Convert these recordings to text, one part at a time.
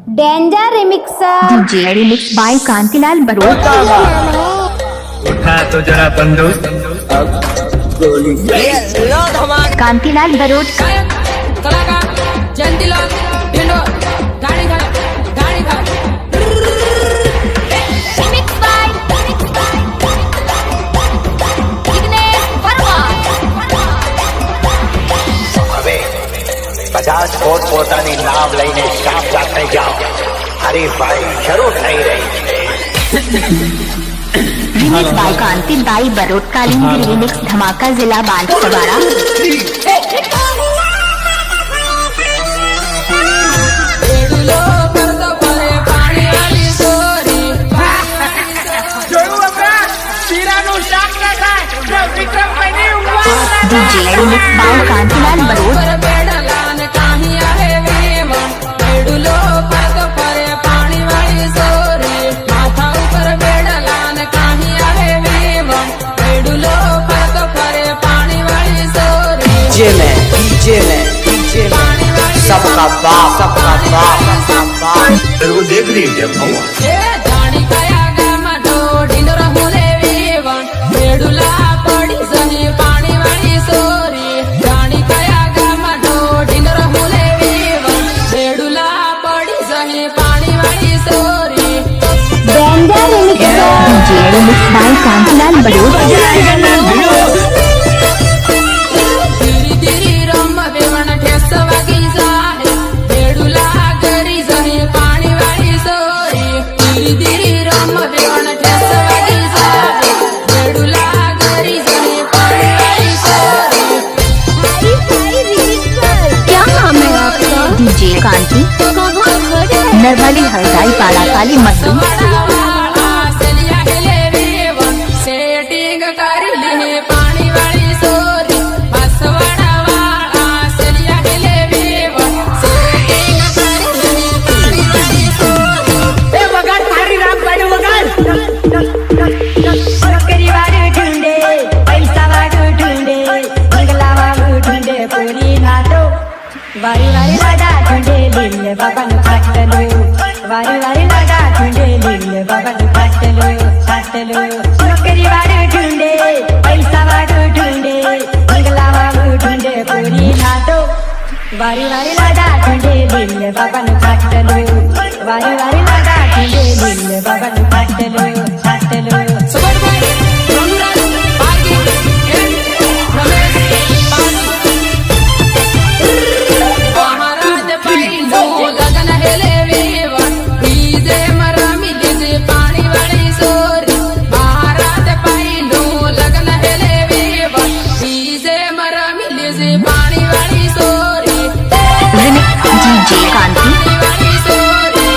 Danger remixer DJ remix by Kantilal Barot. उठा तो जरा बंदूक। कांतिलाल बरोट। कलाकार जयंतीलाल ढिंडो गाड़ी खा रिमिक्स बाय विघ्नेश वर्मा। હવે 50 ફૂટ પોતાની નાવ લઈને સાફ સાથે જાઓ, હરીફાઈ શરૂ થઈ રહી છે। Remix by Kantilal Barot. Kalindi remix धमाका जिला बांसवाड़ा। એડુલો કરતો ફરે પાણી વાળી sorry DJ remix by Kantilal Barot. પર બેડલાન કાહી આવે વેવણ એડુલો કરતો ફરે પાણી વાળી સોરી માથા ઉપર બેડલાન કાહી આવે વેવણ એડુલો કરતો ફરે પાણી વાળી સોરી डीजे में પાણી વાળી सबका बाप तेरे को देख रही है क्या भगवान? એ જાણી કયા ગામમાં ઢીંડોરા હુલે વેવણ એડુલા પડી જહી પાણી વાળી સોરી જાણી કયા ગામમાં ઢીંડોરા હુલે વેવણ એડુલા પડી જહી પાણી વાળી સોરી danger remixer DJ remix by Kantilal Barot. ધીરી ધીરી રમ વેવણ ઠેસ વાગી જાય એડુલા કરી જહી પાણી વાળી સોરી ધીરી ધીરી રમ વેવણ ઠેસ વાગી જાય એડુલા કરી જહી પાણી વાળી સોરી क्या नाम है आपका? डीजे कांति कहाँ घर है? नरवाली हरदाई पाला काली मद्दू। સેલિયા હેલે વેવણ સેટિંગ કરી લે પાણી વાળી સોરી બસવાડા વાળા સેલિયા હેલે વેવણ સેટિંગ કરી લે પાણી વાળી સોરી नौकरी वाले ढूंढे, पैसा वाले ढूंढे, बंगला वाले ढूंढे, पूरी ना दो। वारी वारी लगा ढूंढे, लीले बाबा नु काटलो। वारी वारी लगा ढूंढे, लीले बाबा नु काटलो। नौकरी वाले ढूंढे, पैसा वाले ढूंढे, बंगला वाले ढूंढे, पूरी ना दो। वारी वारी लगा ढूंढे, लीले बाबा नु काटलो। वारी वारी लगा ढूंढे, लीले बाबा नु काटलो। સુબરભાઈ રમરાજ પાર્કી એન્ડ રમેશ પાર્કી મહારાજ પાઈનો લગન હેલે વેવણ બીજે મરામી લીજે પાણી વાળી સોરી મહારાજ પાઈનો લગન હેલે વેવણ બીજે મરામી લીજે પાણી વાળી સોરી रिमिक्स डीजे कांति પાણી વાળી સોરી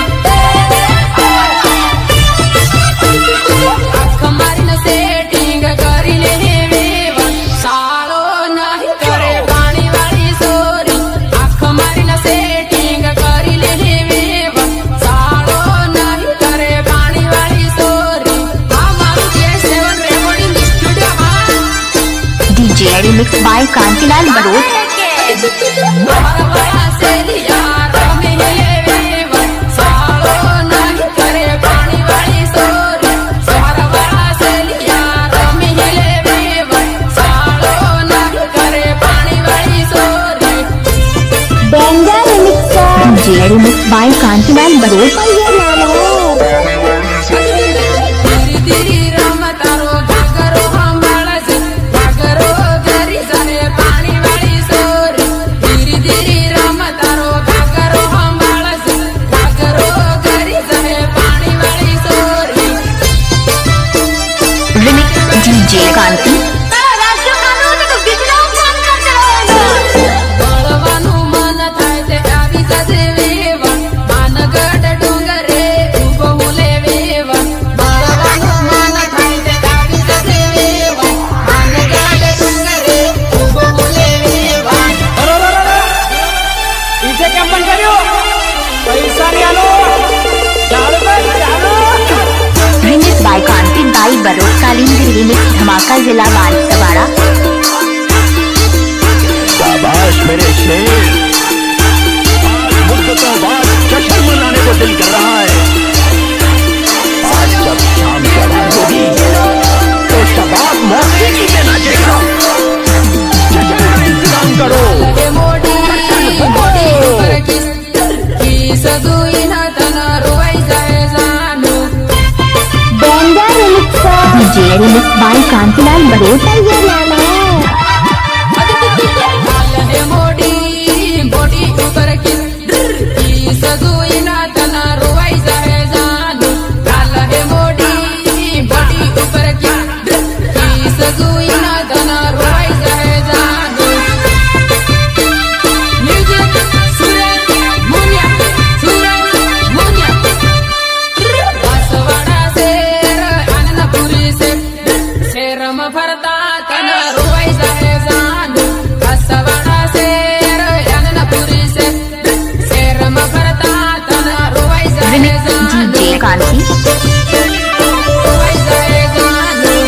આંખ મારીને સેટિંગ કરી લે વેવણ સાળો નહીં કરે પાણી વાળી સોરી આંખ મારીને સેટિંગ કરી લે વેવણ સાળો નહીં કરે પાણી વાળી સોરી આ મારું J7 recording studio DJ remix by Kantilal Barot. મારા વાળા સેલિયા રમે હેલે વેવણ સાળો નહીં કરે પાણી વાળી સોરી મારા વાળા સેલિયા રમે હેલે વેવણ સાળો નહીં કરે પાણી વાળી સોરી danger remixer DJ remix by Kantilal Barot. ધીરી ધીરી રમ તારો ઘાઘરો સંભાળશે ઘાઘરો ઘરી જને પાણી વાળી સોરી ધીરી ધીરી રમ તારો ઘાઘરો સંભાળશે ઘાઘરો ઘરી જને પાણી વાળી સોરી रिमिक्स डीजे कांति બળવાનું મન થાય તે આવી જશે વેવણ માનગઢ ડુંગરે ઊભો હુલે વેવણ બળવાનું મન થાય તે આવી જશે વેવણ માનગઢ ડુંગરે ઊભો હુલે વેવણ डीजे केम बंद करियो पैसा नहीं आलो remix by Kantilal Barot. Kalindi remix धमाका जिला बांसवाड़ा। शाबाश मेरे शेर। आज मुद्दतों बाद जश्न मनाने को જોઈને તને રોવાઈ જાય જાનું बेंगा remix DJ remix by Kantilal Barot હાલ હે મોડી બોડી ઉપર કી સજોઈને તને રોવાઈ જાય જાનું હાલ હે મોડી બોડી ઉપર કી સજોઈને તને રોવાઈ જાય જાનું મ્યુઝિક સુરત મુનિયા વાસવાડા શેર આનંદપુરી શેરમાં ફરતા તને રોવાઈ જાય જાનું વાસવાડા શેર આનંદપુરી શેરમાં ફરતા તને રોવાઈ જાય रिमिक्स જાનું डीजे कांति રોવાઈ જાય જાનું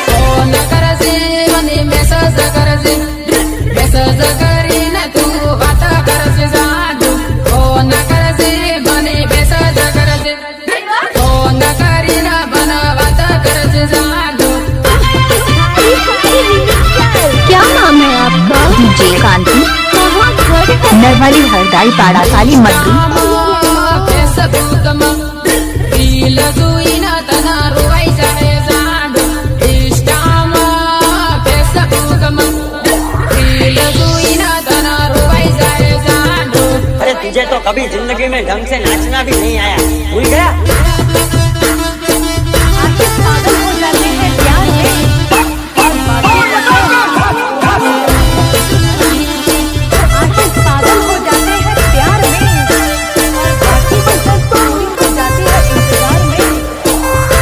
ફોન કરજે મને મેસેજ કરીને તું વાત કરજે જાનું ફોન કરજે મને મેસેજ કરજે ફોન કરીને મને વાત કરજે જાનું क्या नाम है आपका डीजे कांति कहाँ घर है नरवाली हरदाई पाड़ा काली मद्दी ફેસબુકમાં રીલ જોઈને તને રોવાઈ જાય જાનું ઇન્સ્ટામાં ફેસબુકમાં રીલ જોઈને તને રોવાઈ જાય જાનું अरे तुझे तो कभी जिंदगी में ढंग से नाचना भी नहीं आया, भूल गया? आखिर पागल हो जाते हैं प्यार में और बाकी आखिर पागल हो जाते हैं प्यार में और बाकी बच्चों को हो जाती है इंतजार में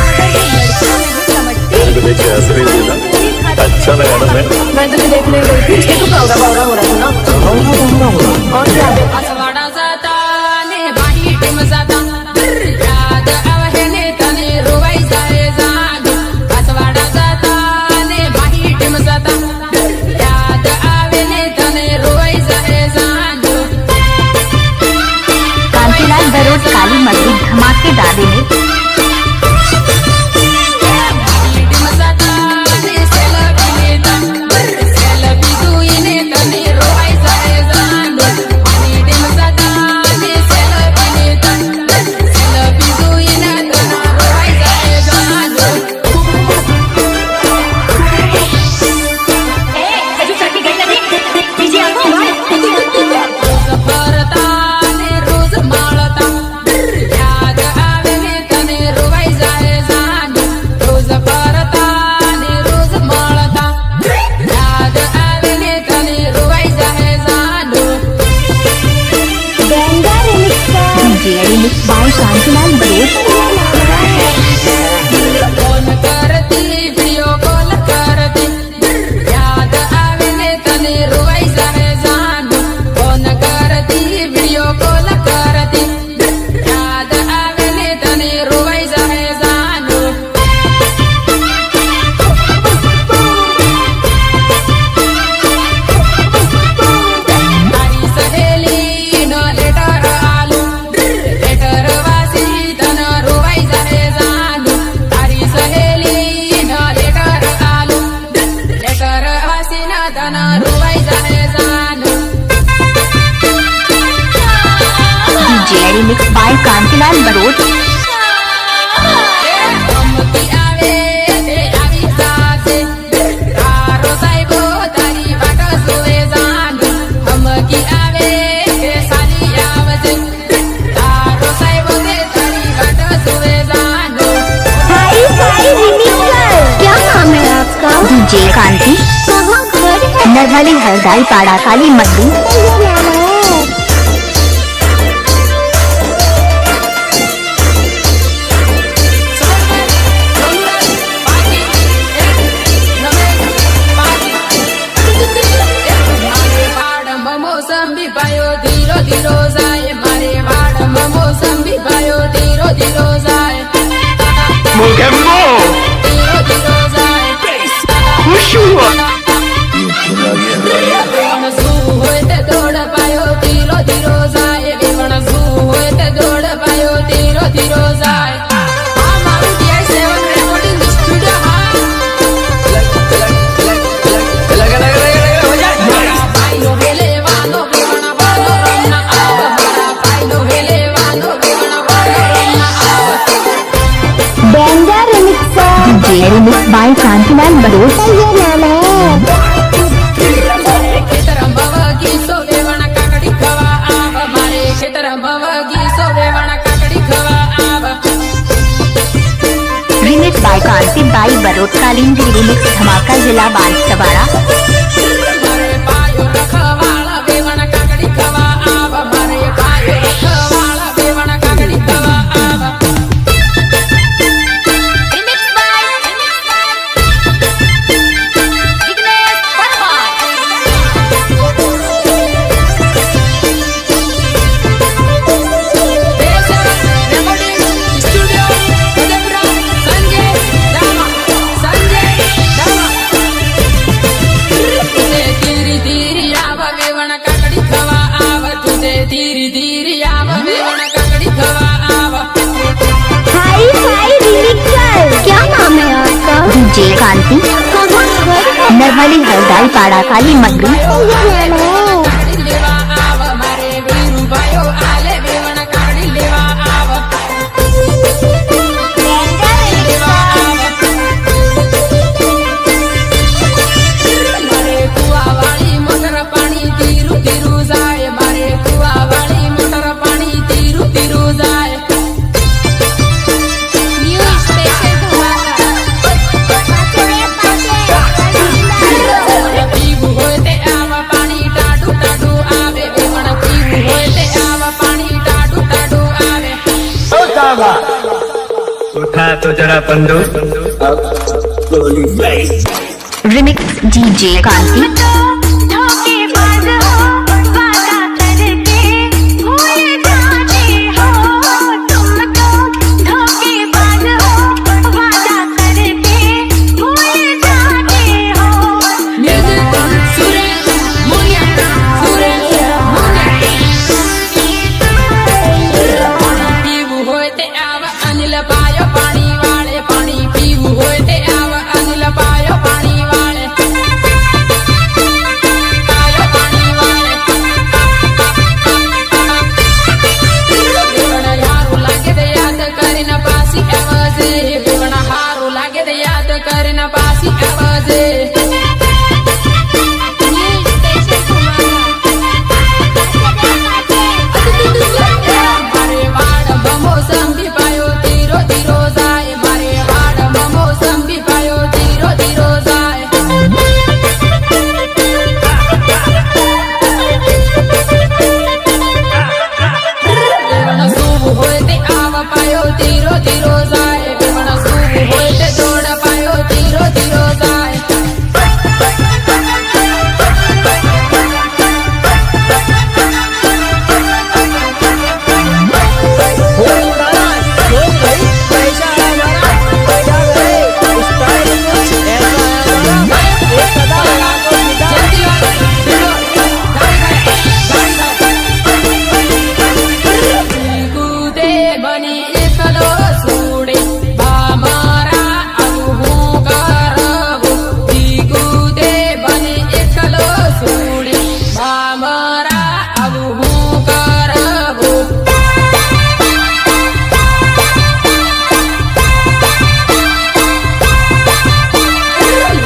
मगर ये लड़कियां नहीं समझती देखिए हंस रही थी ना, अच्छा लगा ना मैं मैं तुझे देखने गई थी इसके तो बावरा बावरा हो रहा था ना और क्या અસવાડા જાતા ને બાહી ટીમ જાતા યાદ આવે ને તને રોવાઈ જાય જાનું અસવાડા જાતા ને બાહી ટીમ જાતા યાદ આવે ને તને રોવાઈ જાય જાનું कांतिलाल बरोट काली मद्दी धमाकेदार रिमिक्स ટીમ જાતા ને સેલ્ફી જોઈને તને રોવાઈ જાય જાનું ટીમ જાતા ને સેલ્ફી જોઈને તને રોવાઈ જાય જાનું રોજ ફરતા ને રોજ માળતા યાદ આવે ને તને રોવાઈ જાય જાનું રોજ ફરતા ને રોજ માળતા યાદ આવે ને તને રોવાઈ જાય જાનું बेंगा remix DJ remix by Kantilal Barot phone કરતી વિડિયો કોલ કરતી યાદ આવે ને તને રોવાઈ જાય જાનું ફોન કરતી વિડિયો કોલ કરતી યાદ આવે ને તને રોવાઈ જાય જાનું તારી સહેલીનો લેટર આલુ લેટર વાસી તને રોવાઈ જાય જાનું તારી સહેલીનો લેટર આલુ લેટર વાસી ના તને રોવાઈ જાય જાનું DJ remix by Kantilal Barot ગમતી આવે તે આવી જાશે તારો સાહેબો તારી વાટ જોવે જાનું ગમતી આવે તે સાલી આવશે તારો સાહેબો તે તારી વાટ જોવે જાનું हाई फाई रिमिक्स क्या नाम है आपका डीजे कांति कहाँ घर है नरवाली हरदाई पाड़ा काली मद्दी મોસંબી પાયો ધીરો ધીરો જાય મારે વાડમાં મોસંબી પાયો ધીરો ધીરો જાય Mogembo! ધીરો ધીરો જાય Kushua! વિવણ શું હોય તે દોડ પાયો ધીરો ધીરો જાય વિવણ શું હોય તે દોડ પાયો ધીરો ધીરો જાય આ મારું DI7 રેકોર્ડિંગ સ્ટુડિયો હા ભાઈઓ લેવાનો remixed by Kantilaal Barote. ये नाम है ખેતર ભવગી સોદેવણ કાકડી ખવા આવ મારે ખેતર ભવગી સોદેવણ કાકડી ખવા આવ Remixed by Kantilaal Barote. Kalindi remix धमाका जिला बांसवाड़ा. મારે પાયો રખવાળા દેવણ કાકડી ખવા આવ મારે પાયો રખવાળા દેવણ કાકડી ખવા આવ ધીરી ધીરી આવ વેવણ કાકડી ખવા આવ हाई फाई रिमिक्सर क्या नाम है आपका DJ कांति नरवली हरदाई पाड़ा काली मंडी. ये नाम है કાકડી લેવા આવ મારે વીરુ ભાઈઓ આલે વેવણ કાકડી લેવા આવ લેવા આવ મારે કુવાવાળી મોટર પાણી ધીરું ધીરું જાય મારે કુવાવાળી મોટર પાણી ધીરું ધીરું જાય न्यू स्पेशल પીવું હોય તે આવા પાણી ટાઢું ટાઢું આવે વેવણ પીવું હોય તે આવા પાણી ટાઢું ટાઢું આવે उठा तो जरा बंदो Remix DJ कांति. મ્યુઝિક સુરેશ મુનિયા સુરેશ મુનિયા પીવું હોય તે આવા અનિલ પાયો પાણી વાળે પાણી પીવું હોય તે આવા અનિલ પાયો પાણી વાળે પાયો પાણી વાળે વેવણ હારું લાગે તે યાદ કરીને પાછી આવજે વેવણ હારું લાગે તે યાદ કરીને પાછી આવજે મારે વાડ બમો સંભી પાયો ધીરો ધીરો જાય મારે વાડ બમો સંભી પાયો ધીરો ધીરો જાય વેવણ સૂવું હોય તે આવ પાયો ધીરો ધીરો જાય વેવણ સૂવું હોય તે દોડ પાયો ધીરો ધીરો જાય કૂદે બની એકલો સુડે બામરા આવું હું કરવું કૂદે બની એકલો સુડે બામરા આવું હું કરવું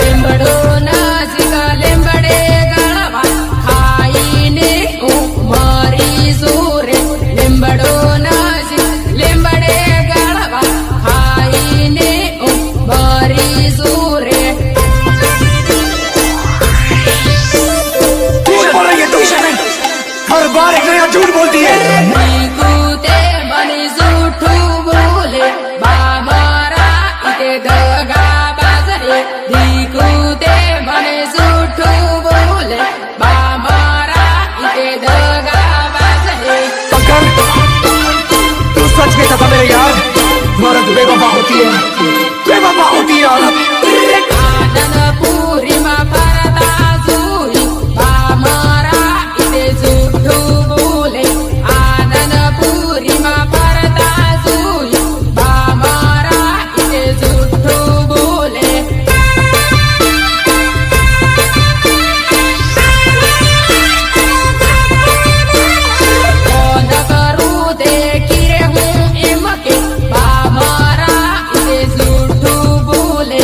લીંબડો નજીક લીંબડે ગળવા ખાઈને હું મરી સુરે લીંબડો નજીક લીંબડે ગળવા ખાઈને હું મરી સુરે हर बार एक नया झूठ बोलती है કૂદે બની જૂઠું બોલે બામરા ઇતે દગા બાજરે કૂદે બને જૂઠું બોલે બામરા ઇતે દગા બાજરે पकड़ तू सच में था मेरे यार औरत बेवफा होती है बेवफा होती है औरत આનંદપુરીમાં ફરતા જોઈ બામરા ઇતે જૂઠું બોલે આનંદપુરીમાં ફરતા જોઈ બામરા ઇતે જૂઠું બોલે કોણ કરું તે કિરે હું એમ કે બામરા ઇતે જૂઠું બોલે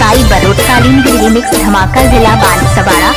बाई बरोटकालीन रिमिक्स धमाका जिला बांसवाड़ा।